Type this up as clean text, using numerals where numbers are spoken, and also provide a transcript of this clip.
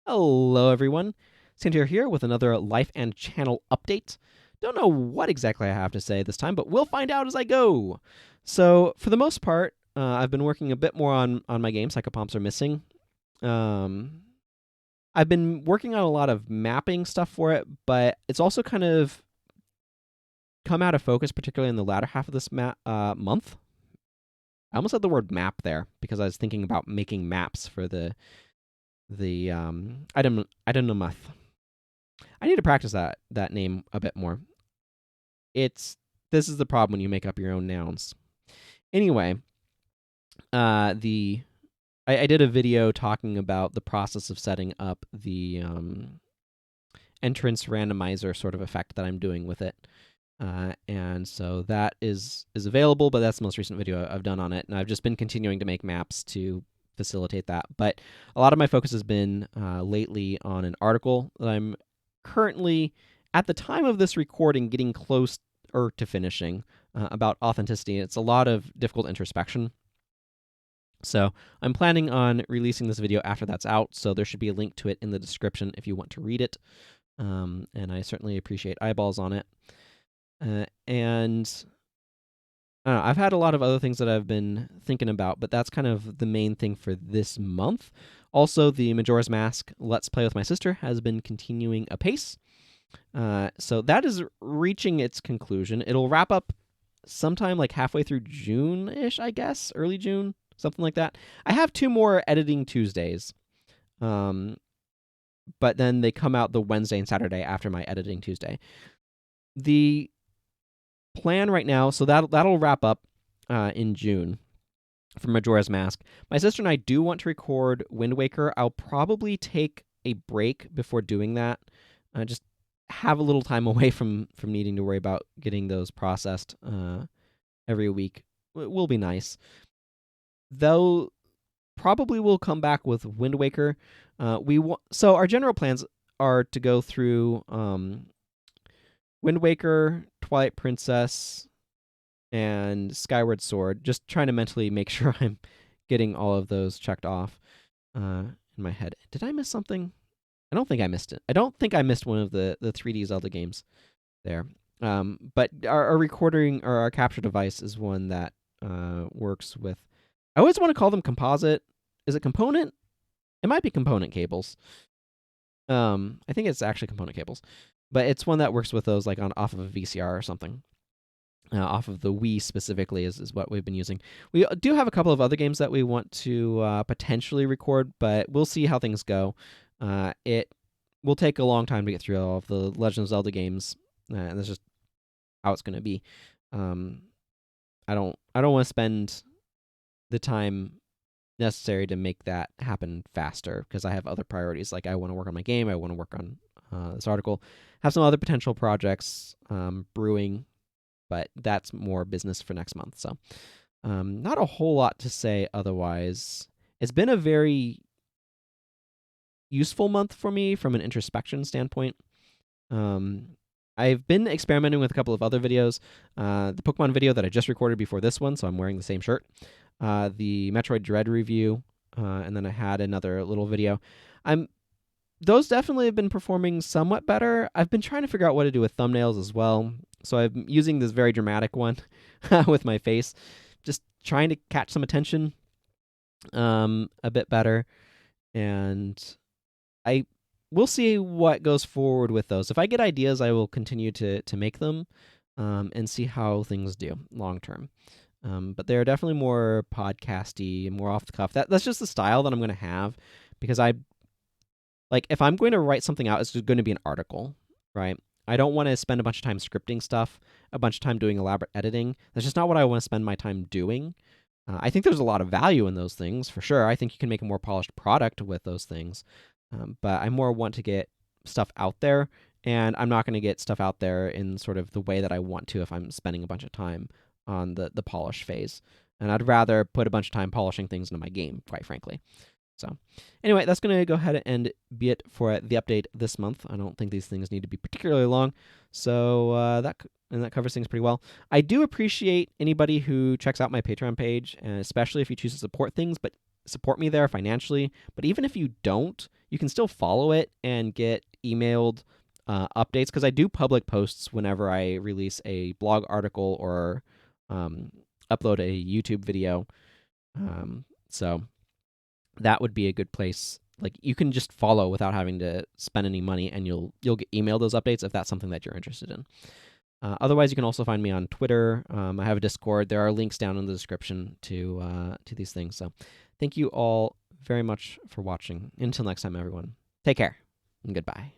Hello, everyone. Santier here with another life and channel update. Don't know what exactly I have to say this time, but we'll find out as I go. So, for the most part, I've been working a bit more on my game. Psychopomps Are Missing. Um, I've been working on a lot of mapping stuff for it, but it's also kind of come out of focus, particularly in the latter half of this month. I almost said the word map there because I was thinking about making maps for the item month. I need to practice that name a bit more. This is the problem when you make up your own nouns. Anyway, the I did a video talking about the process of setting up the entrance randomizer sort of effect that I'm doing with it. And so that is available, but that's the most recent video I've done on it. And I've just been continuing to make maps to facilitate that. But a lot of my focus has been lately on an article that I'm currently, at the time of this recording, getting close to finishing about authenticity. It's a lot of difficult introspection. So I'm planning on releasing this video after that's out, so there should be a link to it in the description if you want to read it. And I certainly appreciate eyeballs on it. And I don't know, I've had a lot of other things that I've been thinking about, but that's kind of the main thing for this month. Also, the Majora's Mask Let's Play with My Sister has been continuing apace. So that is reaching its conclusion. It'll wrap up sometime like halfway through June-ish, I guess, early June, something like that. I have 2 more editing Tuesdays, but then they come out the Wednesday and Saturday after my editing Tuesday. The plan right now, so that'll wrap up in June for Majora's Mask. My sister and I do want to record Wind Waker. I'll probably take a break before doing that. Just have a little time away from needing to worry about getting those processed every week. It will be nice. Though probably we'll come back with Wind Waker. So our general plans are to go through Wind Waker, Twilight Princess, and Skyward Sword. Just trying to mentally make sure I'm getting all of those checked off in my head. Did I miss something? I don't think I missed it. I don't think I missed one of the 3D Zelda games there. But our recording or our capture device is one that works with. I always want to call them composite. Is it component? It might be component cables. I think it's actually component cables, but it's one that works with those like off of a VCR or something. Off of the Wii specifically is what we've been using. We do have a couple of other games that we want to potentially record, but we'll see how things go. It will take a long time to get through all of the Legend of Zelda games, and that's just how it's going to be. I don't want to spend the time necessary to make that happen faster because I have other priorities. Like I want to work on my game, I want to work on this article, have some other potential projects brewing, but that's more business for next month. So not a whole lot to say otherwise. It's been a very useful month for me from an introspection standpoint. I've been experimenting with a couple of other videos. The Pokemon video that I just recorded before this one, so I'm wearing the same shirt. The Metroid Dread review, and then I had another little video. Those definitely have been performing somewhat better. I've been trying to figure out what to do with thumbnails as well. So I'm using this very dramatic one with my face, just trying to catch some attention a bit better. And we'll see what goes forward with those. If I get ideas, I will continue to make them and see how things do long term. But they're definitely more podcasty and more off the cuff. That's just the style that I'm going to have because if I'm going to write something out, it's just going to be an article, right? I don't want to spend a bunch of time scripting stuff, a bunch of time doing elaborate editing. That's just not what I want to spend my time doing. I think there's a lot of value in those things, for sure. I think you can make a more polished product with those things. But I more want to get stuff out there, and I'm not going to get stuff out there in sort of the way that I want to if I'm spending a bunch of time on the polish phase. And I'd rather put a bunch of time polishing things into my game, quite frankly. So anyway, that's going to go ahead and be it for the update this month. I don't think these things need to be particularly long. So that covers things pretty well. I do appreciate anybody who checks out my Patreon page, and especially if you choose to support things, but support me there financially. But even if you don't, you can still follow it and get emailed updates, because I do public posts whenever I release a blog article or um, upload a YouTube video. So that would be a good place. Like, you can just follow without having to spend any money, and you'll get emailed those updates if that's something that you're interested in. Otherwise, you can also find me on Twitter. I have a Discord. There are links down in the description to these things. So thank you all very much for watching. Until next time, everyone, take care and goodbye.